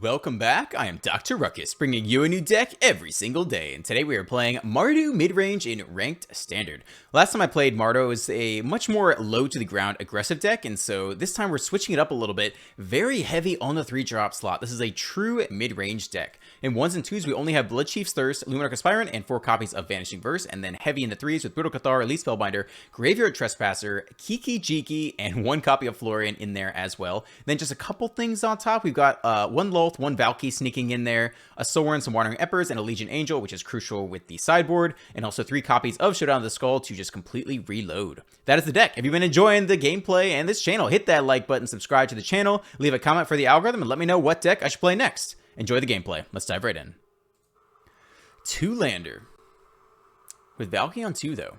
Welcome back, I am Dr. Ruckus, bringing you a new deck every single day, and today we are playing MARDU mid-range in Ranked Standard. Last time I played MARDU was a much more low-to-the-ground aggressive deck, and so this time we're switching it up a little bit, very heavy on the 3-drop slot. This is a true mid-range deck. In 1s and 2s, we only have Bloodchief's Thirst, Luminarch Aspirant, and 4 copies of Vanishing Verse, and then heavy in the 3s with Brutal Cathar, Elite Spellbinder, Graveyard Trespasser, Kiki Jiki, and 1 copy of Florian in there as well. Then just a couple things on top, we've got 1 Lolth, 1 Valky sneaking in there, a Sorin, some Wandering Emperors, and a Legion Angel, which is crucial with the sideboard, and also 3 copies of Showdown of the Skull to just completely reload. That is the deck. If you've been enjoying the gameplay and this channel, hit that like button, subscribe to the channel, leave a comment for the algorithm, and let me know what deck I should play next. Enjoy the gameplay. Let's dive right in. 2-lander. With Valky on 2, though.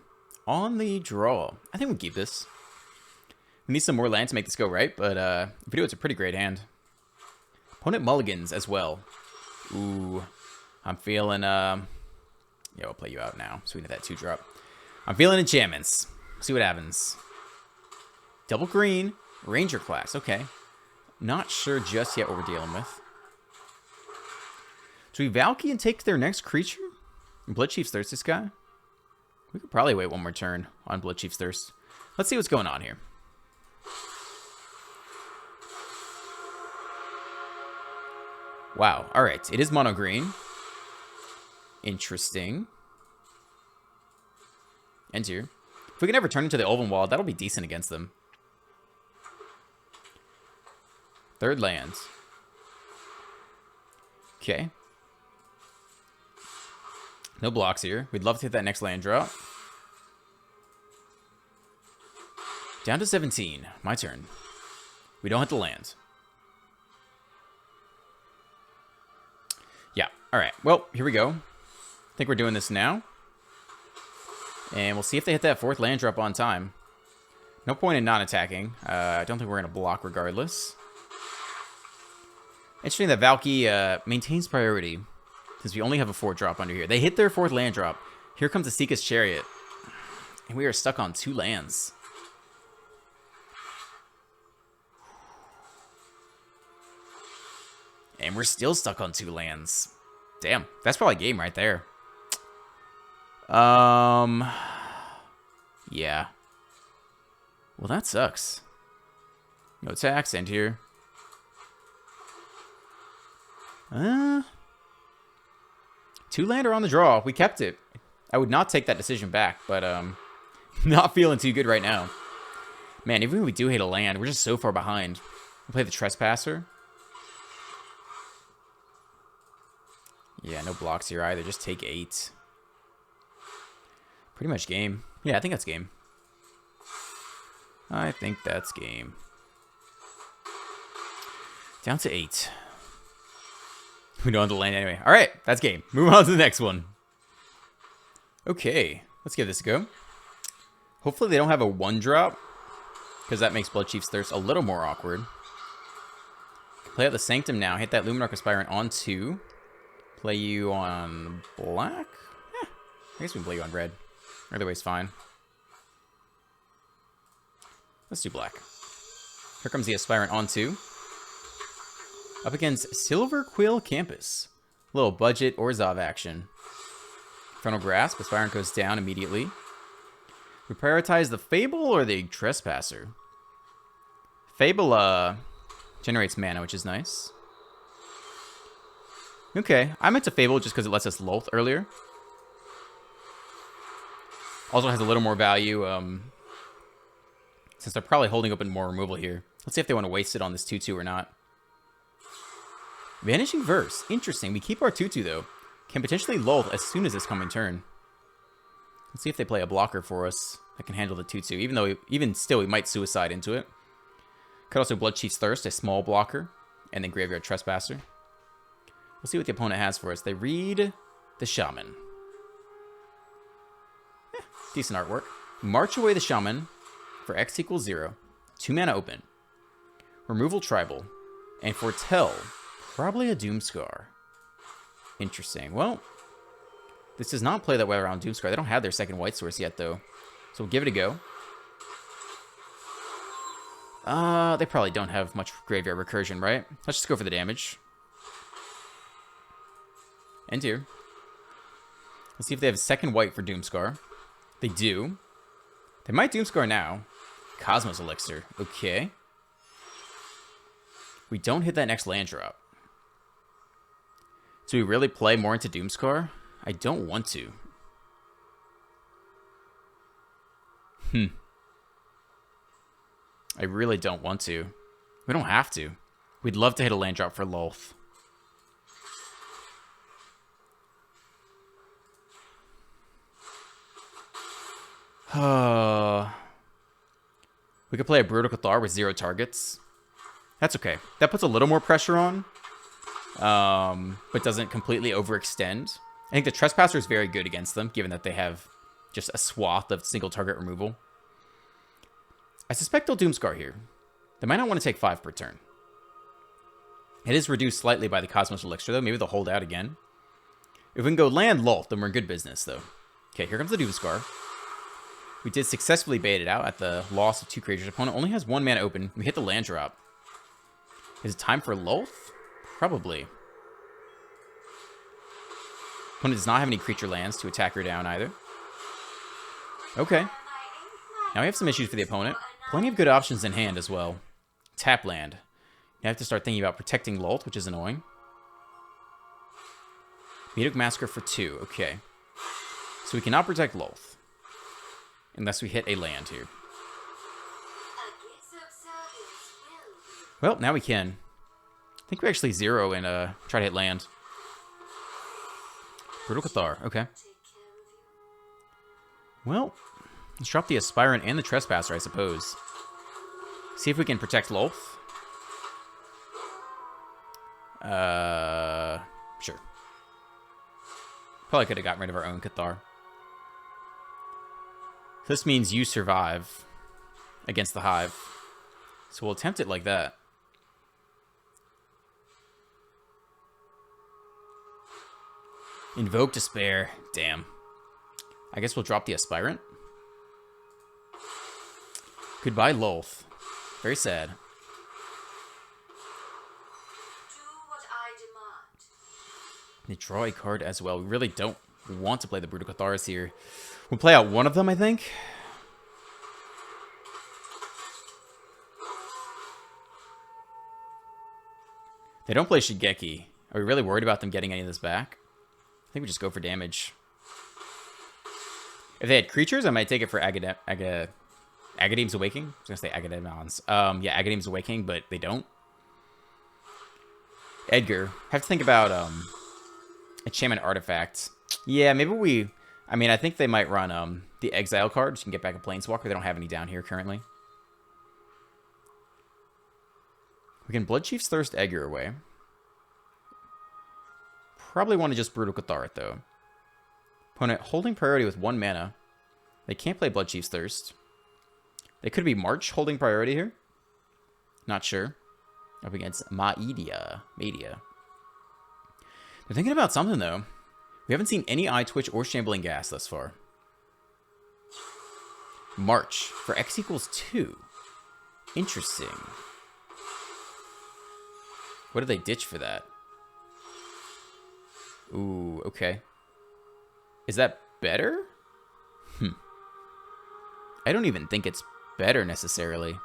On the draw. I think we keep this. We need some more land to make this go right, but if we do, it's a pretty great hand. Opponent mulligans as well. Ooh. I'm feeling, yeah, we'll play you out now, so we need that 2-drop. I'm feeling enchantments. See what happens. Double green, Ranger class. Okay. Not sure just yet what we're dealing with. So we Valky and take their next creature? Bloodchief's Thirst this guy? We could probably wait one more turn on Bloodchief's Thirst. Let's see what's going on here. Wow. Alright. It is mono green. Interesting. End here. If we can ever turn into the Elven Wall, that'll be decent against them. Third land. Okay. No blocks here. We'd love to hit that next land drop. Down to 17. My turn. We don't hit the land. Yeah. Alright. Well, here we go. I think we're doing this now. And we'll see if they hit that 4th land drop on time. No point in not attacking. I don't think we're going to block regardless. Interesting that Valky maintains priority, since we only have a 4-drop under here. They hit their 4th land drop. Here comes the Seeka's Chariot. And we are stuck on 2 lands. And we're still stuck on 2 lands. Damn, that's probably game right there. Yeah. Well, that sucks. No attacks, end here. 2-lander on the draw. We kept it. I would not take that decision back, but not feeling too good right now. Man, even if we do hit a land, we're just so far behind. We'll play the Trespasser. Yeah, no blocks here either. Just take 8. Pretty much game. Yeah, I think that's game. I think that's game. Down to 8. We don't have the land anyway. Alright, that's game. Move on to the next one. Okay, let's give this a go. Hopefully they don't have a 1-drop, because that makes Bloodchief's Thirst a little more awkward. Play out the Sanctum now. Hit that Luminarch Aspirant on 2. Play you on black? Eh, I guess we can play you on red. Either way's fine. Let's do black. Here comes the Aspirant on 2. Up against Silver Quill Campus. Little budget or Zav action. Frontal Grasp. Aspirant goes down immediately. We prioritize the Fable or the Trespasser. Fable generates mana, which is nice. Okay, I meant to Fable just because it lets us Lolth earlier. Also has a little more value, since they're probably holding open more removal here. Let's see if they want to waste it on this 2-2 or not. Vanishing Verse. Interesting. We keep our 2-2, though. Can potentially Lolth as soon as this coming turn. Let's see if they play a blocker for us that can handle the 2-2. Even though, even still, we might Suicide into it. Could also Bloodchief's Thirst, a small blocker. And then Graveyard Trespasser. We'll see what the opponent has for us. They read the Shaman. Decent artwork. March away the Shaman for X equals 0. 2 mana open. Removal Tribal. And Foretell. Probably a Doomscar. Interesting. Well, this does not play that way around Doomscar. They don't have their second white source yet, though. So we'll give it a go. They probably don't have much graveyard recursion, right? Let's just go for the damage. End here. Let's see if they have a second white for Doomscar. They do. They might Doomscar now. Cosmos Elixir. Okay. We don't hit that next land drop. Do we really play more into Doomscar? I don't want to. I really don't want to. We don't have to. We'd love to hit a land drop for Lolth. We could play a Brutal Cathar with 0 targets. That's okay. That puts a little more pressure on, but doesn't completely overextend. I think the Trespasser is very good against them, given that they have just a swath of single target removal. I suspect they'll Doomscar here. They might not want to take 5 per turn. It is reduced slightly by the Cosmos Elixir, though. Maybe they'll hold out again. If we can go land Lolth, then we're in good business, though. Okay, here comes the Doomscar. We did successfully bait it out at the loss of 2 creatures. Opponent only has 1 mana open. We hit the land drop. Is it time for Lolth? Probably. Opponent does not have any creature lands to attack her down either. Okay. Now we have some issues for the opponent. Plenty of good options in hand as well. Tap land. You have to start thinking about protecting Lolth, which is annoying. Medoc Massacre for 2. Okay. So we cannot protect Lolth. Unless we hit a land here. Well, now we can. I think we actually 0 and try to hit land. Brutal Cathar. Okay. Well, let's drop the Aspirant and the Trespasser, I suppose. See if we can protect Lolth. Sure. Probably could have gotten rid of our own Cathar. This means you survive against the Hive. So we'll attempt it like that. Invoke Despair. Damn. I guess we'll drop the Aspirant. Goodbye, Lolth. Very sad. They draw a card as well. We really don't want to play the Brutal Catharis here. We'll play out one of them, I think. They don't play Shigeki. Are we really worried about them getting any of this back? I think we just go for damage. If they had creatures, I might take it for Agadeem's Awakening. I was going to say Agademons. Yeah, Agadeem's Awakening, but they don't. Edgar. Have to think about Enchantment Artifact. Yeah, maybe we... I mean, I think they might run the Exile card, so you can get back a Planeswalker. They don't have any down here currently. We can Bloodchief's Thirst Edgar away. Probably want to just Brutal Cathar it, though. Opponent holding priority with 1 mana. They can't play Bloodchief's Thirst. They could be March holding priority here. Not sure. Up against Media. They're thinking about something, though. We haven't seen any Eye Twitch or Shambling Gas thus far. March for X equals 2. Interesting. What do they ditch for that? Ooh, okay. Is that better? I don't even think it's better necessarily.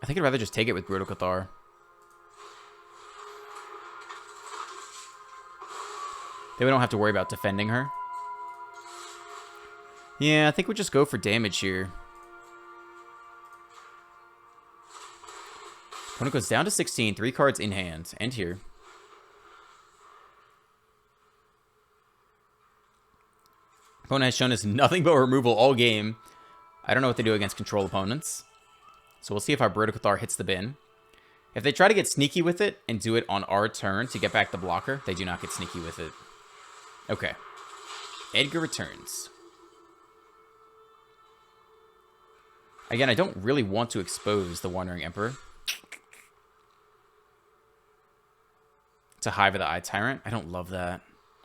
I think I'd rather just take it with Brutal Cathar. Then we don't have to worry about defending her. Yeah, I think we'll just go for damage here. Opponent goes down to 16, 3 cards in hand. End here. Opponent has shown us nothing but removal all game. I don't know what they do against control opponents. So we'll see if our Brutal Cathar hits the bin. If they try to get sneaky with it and do it on our turn to get back the blocker, they do not get sneaky with it. Okay. Edgar returns. Again, I don't really want to expose the Wandering Emperor to Hive of the Eye Tyrant. I don't love that.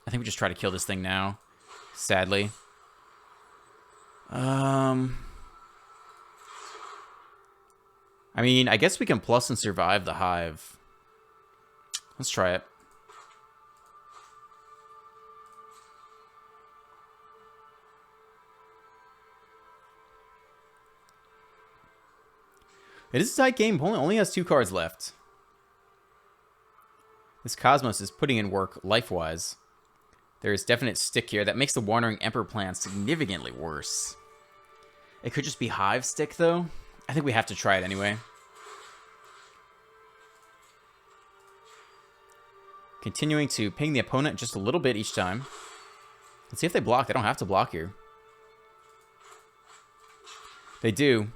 I think we just try to kill this thing now. Sadly. I I mean, I guess we can plus and survive the hive. Let's try it. It is a tight game. Only has 2 cards left. This Cosmos is putting in work life-wise. There is definite stick here that makes the Wandering Emperor plan significantly worse. It could just be Hive stick, though. I think we have to try it anyway. Continuing to ping the opponent just a little bit each time. Let's see if they block. They don't have to block here. They do.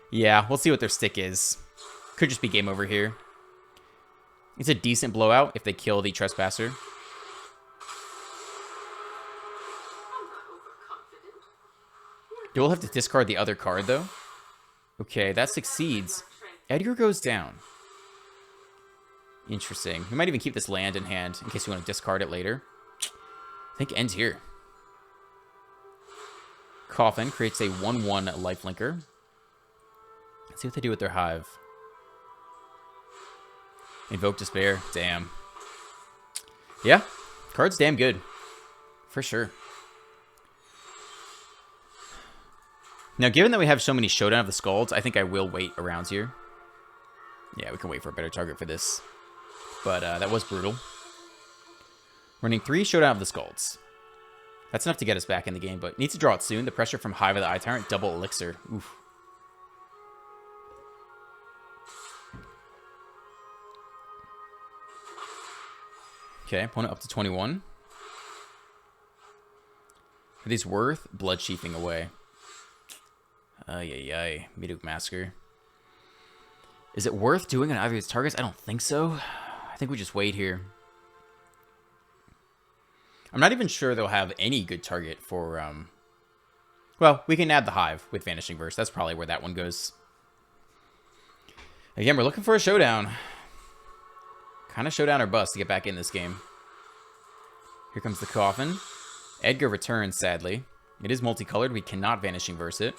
Yeah, we'll see what their stick is. Could just be game over here. It's a decent blowout if they kill the Trespasser. You will have to discard the other card, though. Okay, that succeeds. Edgar goes down. Interesting. We might even keep this land in hand in case you want to discard it later. I think ends here. Coffin creates a 1/1 lifelinker. Let's see what they do with their hive. Invoke Despair. Damn. Yeah, card's damn good. For sure. Now, given that we have so many Showdown of the Skalds, I think I will wait around here. Yeah, we can wait for a better target for this. But that was brutal. Running 3 Showdown of the Skalds. That's enough to get us back in the game, but needs to draw it soon. The pressure from Hive of the Eye Tyrant, double Elixir. Oof. Okay, opponent up to 21. Are these worth Blood Sheathing away? Ay. Miduk Massacre. Is it worth doing on either of these targets? I don't think so. I think we just wait here. I'm not even sure they'll have any good target for, well, we can add the Hive with Vanishing Verse. That's probably where that one goes. Again, we're looking for a showdown. Kind of showdown or bust to get back in this game. Here comes the Coffin. Edgar returns, sadly. It is multicolored. We cannot Vanishing Verse it.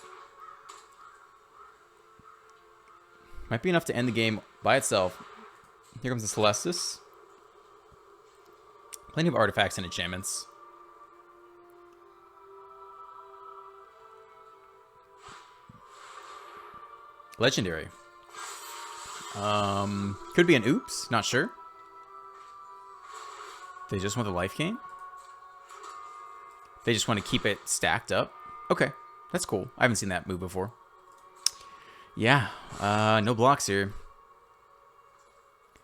Might be enough to end the game by itself. Here comes the Celestis. Plenty of artifacts and enchantments. Legendary. Could be an oops. Not sure. They just want the life gain? They just want to keep it stacked up? Okay. That's cool. I haven't seen that move before. Yeah. No blocks here.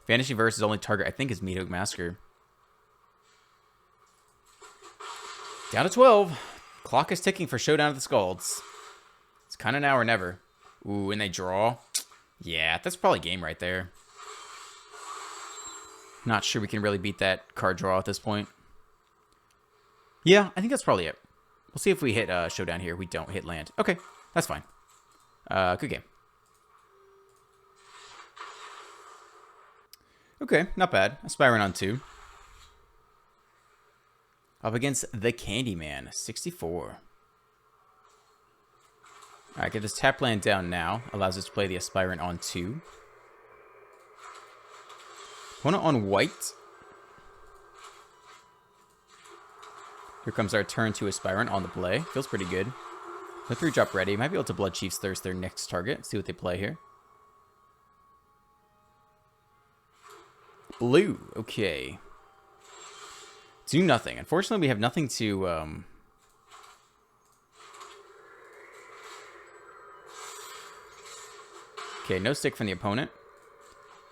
Vanishing Verse's only target, I think, is Miduk Massacre. Down to 12. Clock is ticking for Showdown of the Skalds. It's kind of now or never. Ooh, and they draw. Yeah, that's probably game right there. Not sure we can really beat that card draw at this point. Yeah, I think that's probably it. We'll see if we hit Showdown here. We don't hit land. Okay, that's fine. Good game. Okay, not bad. Aspiring on 2. Up against the Candyman, 64. Alright, get this tap land down now. Allows us to play the Aspirant on 2. Opponent on white. Here comes our turn 2 Aspirant on the play. Feels pretty good. The 3-drop ready. Might be able to Blood Chief's Thirst their next target. See what they play here. Blue. Okay. Do nothing. Unfortunately, we have nothing to... Okay, no stick from the opponent.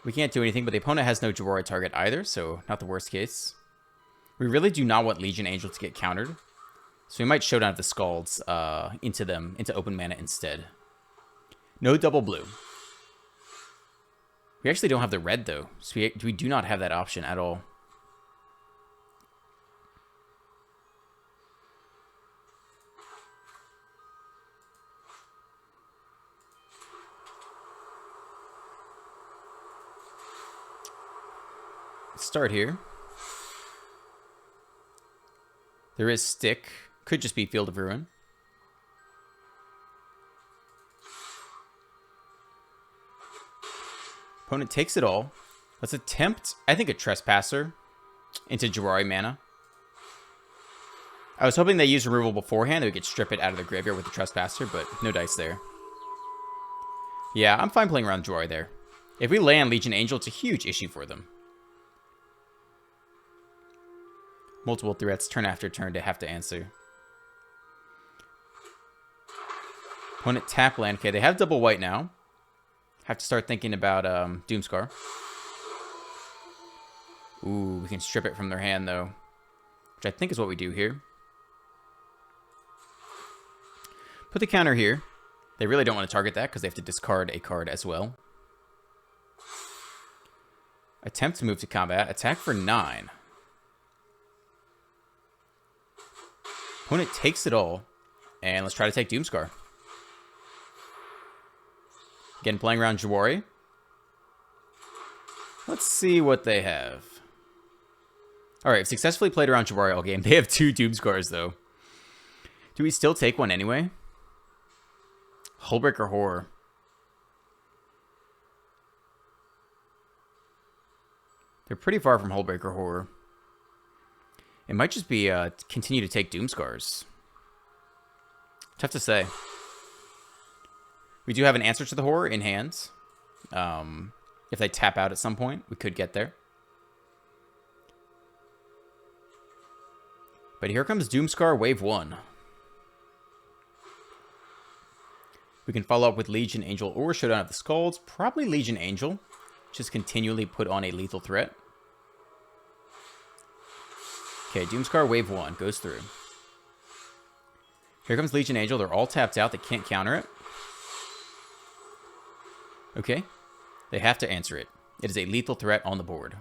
We can't do anything, but the opponent has no Jawari target either, so not the worst case. We really do not want Legion Angel to get countered. So we might Showdown the Skalds into open mana instead. No double blue. We actually don't have the red, though. So we do not have that option at all. Start here. There is stick. Could just be Field of Ruin. Opponent takes it all. Let's attempt, I think, a Trespasser into Jawari mana. I was hoping they used removal beforehand, that we could strip it out of the graveyard with the Trespasser, but no dice there. Yeah, I'm fine playing around Jawari there. If we land Legion Angel, it's a huge issue for them. Multiple threats, turn after turn, to have to answer. Opponent tap land. Okay, they have double white now. Have to start thinking about Doomscar. Ooh, we can strip it from their hand, though. Which I think is what we do here. Put the counter here. They really don't want to target that because they have to discard a card as well. Attempt to move to combat. Attack for 9. Opponent takes it all. And let's try to take Doomscar. Again, playing around Jawari. Let's see what they have. Alright, successfully played around Jawari all game. They have 2 Doomscars, though. Do we still take one anyway? Hullbreaker Horror. They're pretty far from Hullbreaker Horror. It might just be continue to take Doomscars. Tough to say. We do have an answer to the Horror in hand. If they tap out at some point, we could get there. But here comes Doomscar Wave 1. We can follow up with Legion Angel or Showdown of the Skulls. Probably Legion Angel. Just continually put on a lethal threat. Okay, Doomscar Wave 1 goes through. Here comes Legion Angel. They're all tapped out. They can't counter it. Okay. They have to answer it. It is a lethal threat on the board.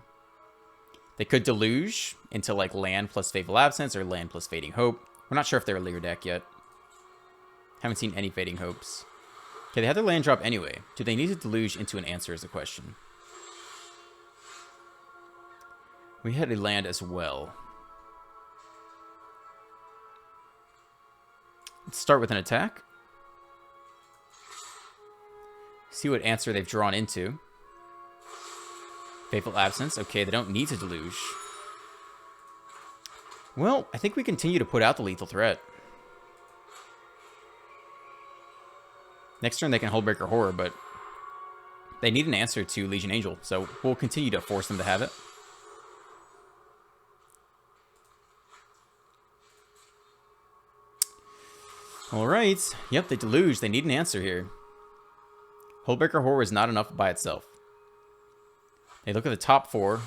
They could Deluge into like land plus Fateful Absence or land plus Fading Hope. We're not sure if they're a Leer deck yet. Haven't seen any Fading Hopes. Okay, they have their land drop anyway. Do they need to Deluge into an answer is the question. We had a land as well. Let's start with an attack. See what answer they've drawn into. Fateful Absence. Okay, they don't need to Deluge. Well, I think we continue to put out the lethal threat. Next turn they can Hullbreaker Horror, but they need an answer to Legion Angel, so we'll continue to force them to have it. Alright. Yep, they Deluge. They need an answer here. Hullbreaker Horror is not enough by itself. They look at the top 4.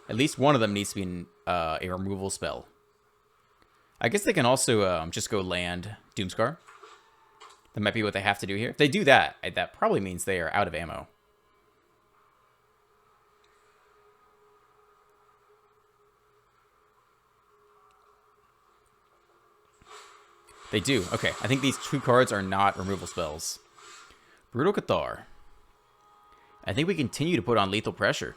At least one of them needs to be a removal spell. I guess they can also just go land Doomscar. That might be what they have to do here. If they do that, that probably means they are out of ammo. They do. Okay, I think these 2 cards are not removal spells. Brutal Cathar. I think we continue to put on lethal pressure.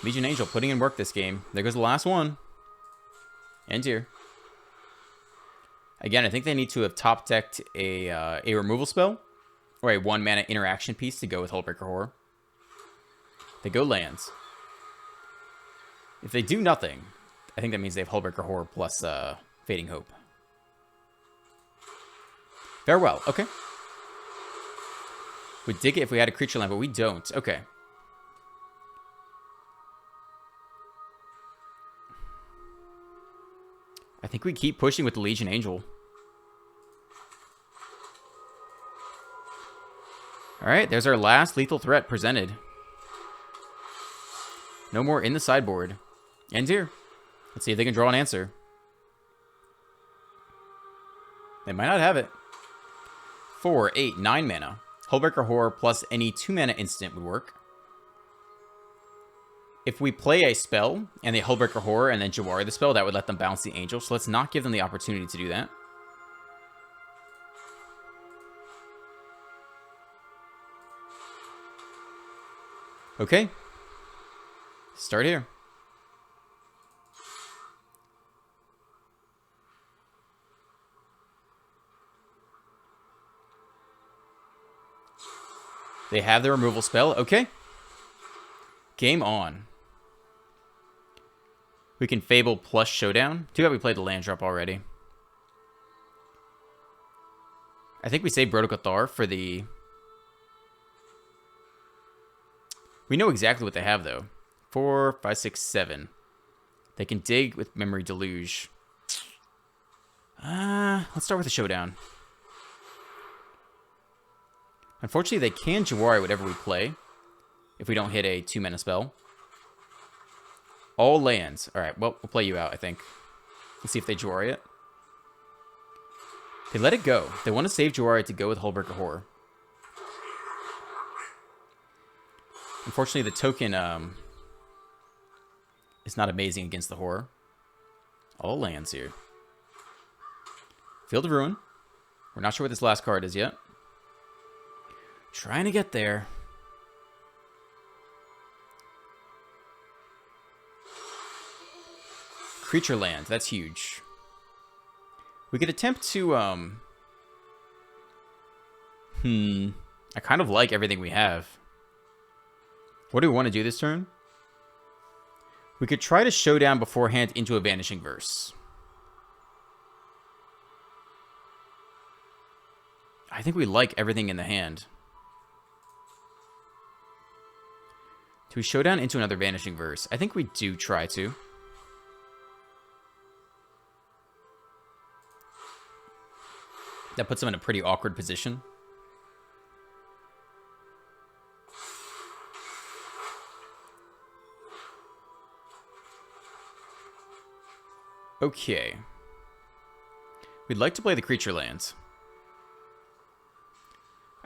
Legion Angel putting in work this game. There goes the last one. End here. Again, I think they need to have top decked a removal spell or a 1 mana interaction piece to go with Hullbreaker Horror. They go lands. If they do nothing, I think that means they have Hullbreaker Horror plus Fading Hope. Farewell. Okay. We'd dig it if we had a creature land, but we don't. Okay. I think we keep pushing with the Legion Angel. Alright, there's our last lethal threat presented. No more in the sideboard. End here. Let's see if they can draw an answer. They might not have it. 4, 8, 9 mana. Hullbreaker Horror plus any 2 mana instant would work. If we play a spell and they Hullbreaker Horror and then Jawari the spell, that would let them bounce the Angel. So let's not give them the opportunity to do that. Okay. Start here. They have their removal spell. Okay. Game on. We can Fable plus Showdown. Too bad we played the land drop already. I think we saved Brotocathar for the... We know exactly what they have, though. 4, 5, 6, 7. They can dig with Memory Deluge. Let's start with the Showdown. Unfortunately, they can Jawari whatever we play. If we don't hit a 2-mana spell. All lands. Alright, well, we'll play you out, I think. Let's see if they Jawari it. They let it go. They want to save Jawari to go with Hullbreaker Horror. Unfortunately, the token is not amazing against the Horror. All lands here. Field of Ruin. We're not sure what this last card is yet. Trying to get there. Creature land. That's huge. We could attempt to, I kind of like everything we have. What do we want to do this turn? We could try to Showdown beforehand into a Vanishing Verse. I think we like everything in the hand. Do we Showdown into another Vanishing Verse? I think we do try to. That puts them in a pretty awkward position. Okay. We'd like to play the creature lands.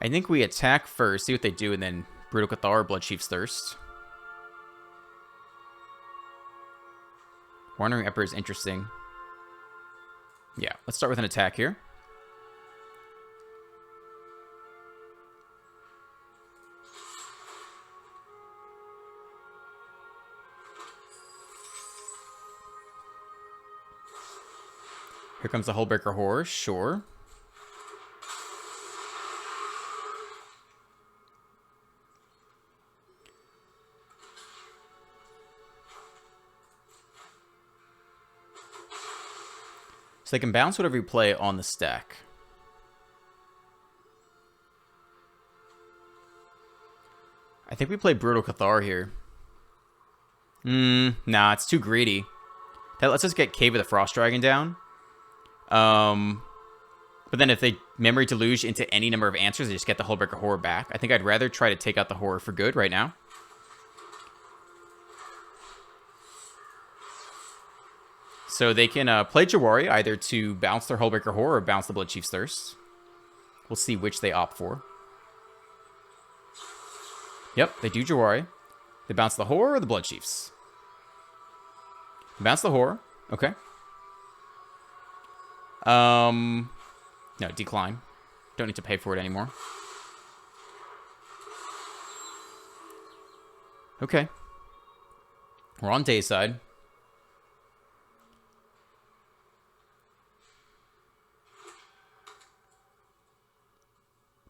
I think we attack first, see what they do, and then Brutal Cathar or Bloodchief's Thirst. Wandering Emperor is interesting. Yeah, let's start with an attack here. Here comes the Hullbreaker Horror, sure. So they can bounce whatever you play on the stack. I think we play Brutal Cathar here. Nah, it's too greedy. That lets us get Cave of the Frost Dragon down. But then if they Memory Deluge into any number of answers, they just get the Hullbreaker Horror back. I think I'd rather try to take out the Horror for good right now. So they can play Jawari either to bounce their Hullbreaker Horror or bounce the Bloodchief's Thirst. We'll see which they opt for. Yep, they do Jawari. They bounce the Horror or the Bloodchiefs? They bounce the Horror. Okay. No, decline. Don't need to pay for it anymore. Okay. We're on Dayside.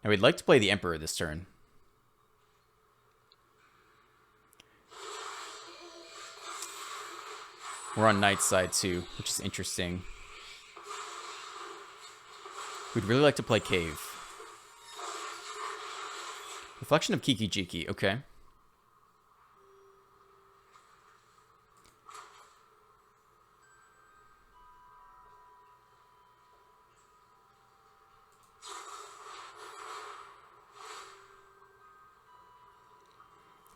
Now we'd like to play the Emperor this turn. We're on Night's side too, which is interesting. We'd really like to play Cave. Reflection of Kiki Jiki, okay.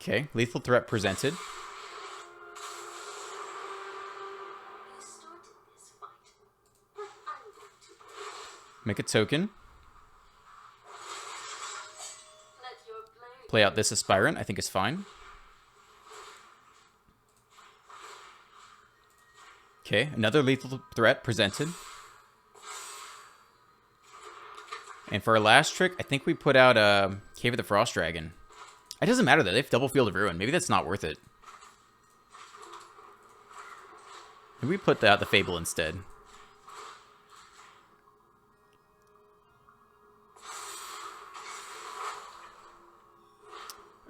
Okay, lethal threat presented. Make a token. Play out this Aspirant, I think is fine. Okay, another lethal threat presented. And for our last trick, I think we put out a Cave of the Frost Dragon. It doesn't matter though, they have double Field of Ruin. Maybe that's not worth it. Maybe we put out the Fable instead.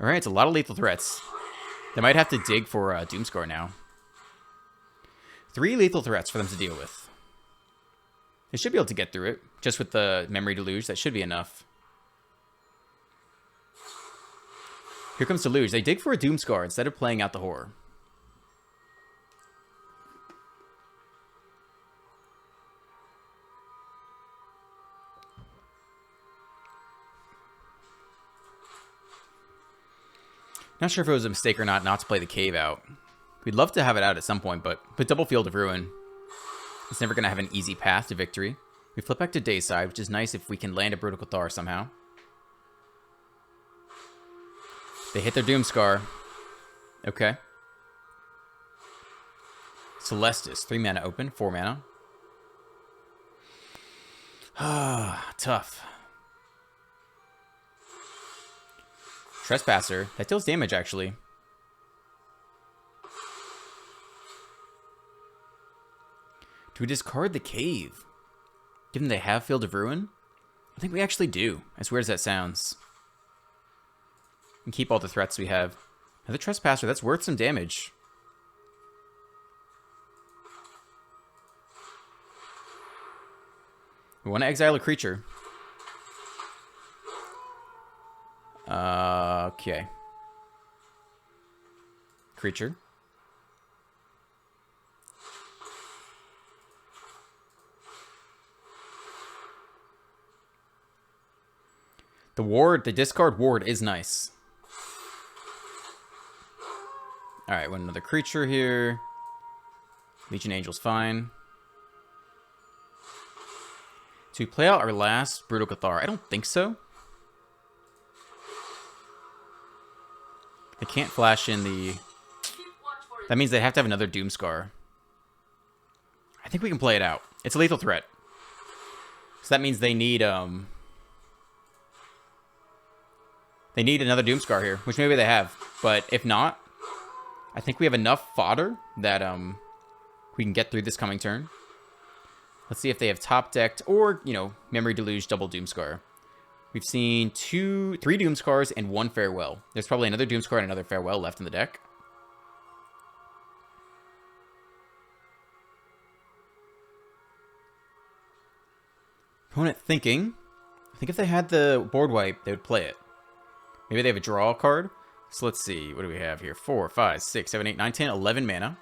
Alright, it's a lot of lethal threats. They might have to dig for Doomscar now. 3 lethal threats for them to deal with. They should be able to get through it. Just with the Memory Deluge, that should be enough. Here comes Deluge. They dig for a Doomscar instead of playing out the Horror. Not sure if it was a mistake or not to play the Cave out. We'd love to have it out at some point, but double Field of Ruin, it's never going to have an easy path to victory. We flip back to Dayside, which is nice if we can land a Brutal Cathar somehow. They hit their Doomscar. Okay. Celestis, 3 mana open, 4 mana. Ah, tough. Trespasser. That deals damage, actually. Do we discard the Cave? Given they have Field of Ruin? I think we actually do, as weird as that sounds. And keep all the threats we have. Another Trespasser, that's worth some damage. We want to exile a creature. Okay. Creature. The ward, the discard ward is nice. Alright, want another creature here. Legion Angel's fine. Do we play out our last Brutal Cathar? I don't think so. They can't flash in the... That means they have to have another Doomscar. I think we can play it out. It's a lethal threat. So that means they need another Doomscar here, which maybe they have. But if not, I think we have enough fodder that we can get through this coming turn. Let's see if they have top decked or, you know, Memory Deluge double Doomscar. We've seen 3 Doomscars and 1 Farewell. There's probably another Doomscar and another Farewell left in the deck. Opponent thinking. I think if they had the board wipe, they would play it. Maybe they have a draw card. So let's see. What do we have here? 4, 5, 6, 7, 8, 9, 10, 11 mana.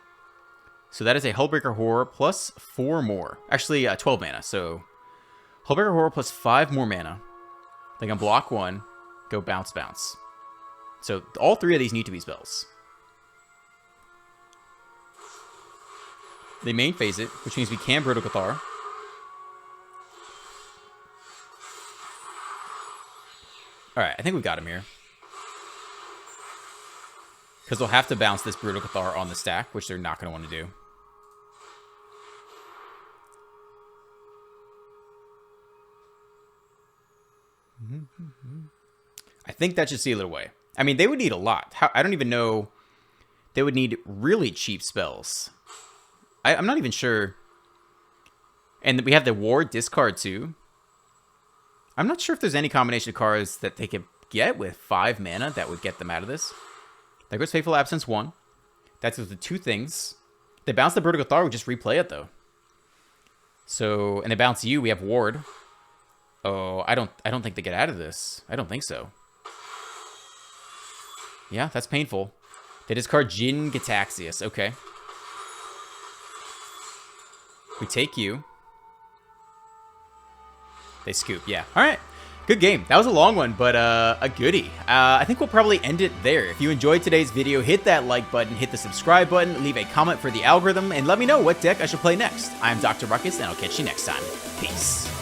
So that is a Hullbreaker Horror plus 4 more. Actually, 12 mana. So Hullbreaker Horror plus 5 more mana. They can block 1, go bounce, bounce. So all 3 of these need to be spells. They main phase it, which means we can Brutal Cathar. Alright, I think we got him here. Because they'll have to bounce this Brutal Cathar on the stack, which they're not going to want to do. I think that should seal it away. I mean, they would need a lot. I don't even know. They would need really cheap spells. I'm not even sure. And we have the Ward discard too. I'm not sure if there's any combination of cards that they could get with 5 mana that would get them out of this. There goes Fateful Absence 1. That's the 2 things. They bounce the Brutal Cathar, we just replay it though. So, and they bounce you, we have Ward. Oh, I don't think they get out of this. I don't think so. Yeah, that's painful. They discard Jin Gitaxias. Okay. We take you. They scoop. Yeah. All right. Good game. That was a long one, but a goodie. I think we'll probably end it there. If you enjoyed today's video, hit that like button, hit the subscribe button, leave a comment for the algorithm, and let me know what deck I should play next. I'm Dr. Ruckus, and I'll catch you next time. Peace.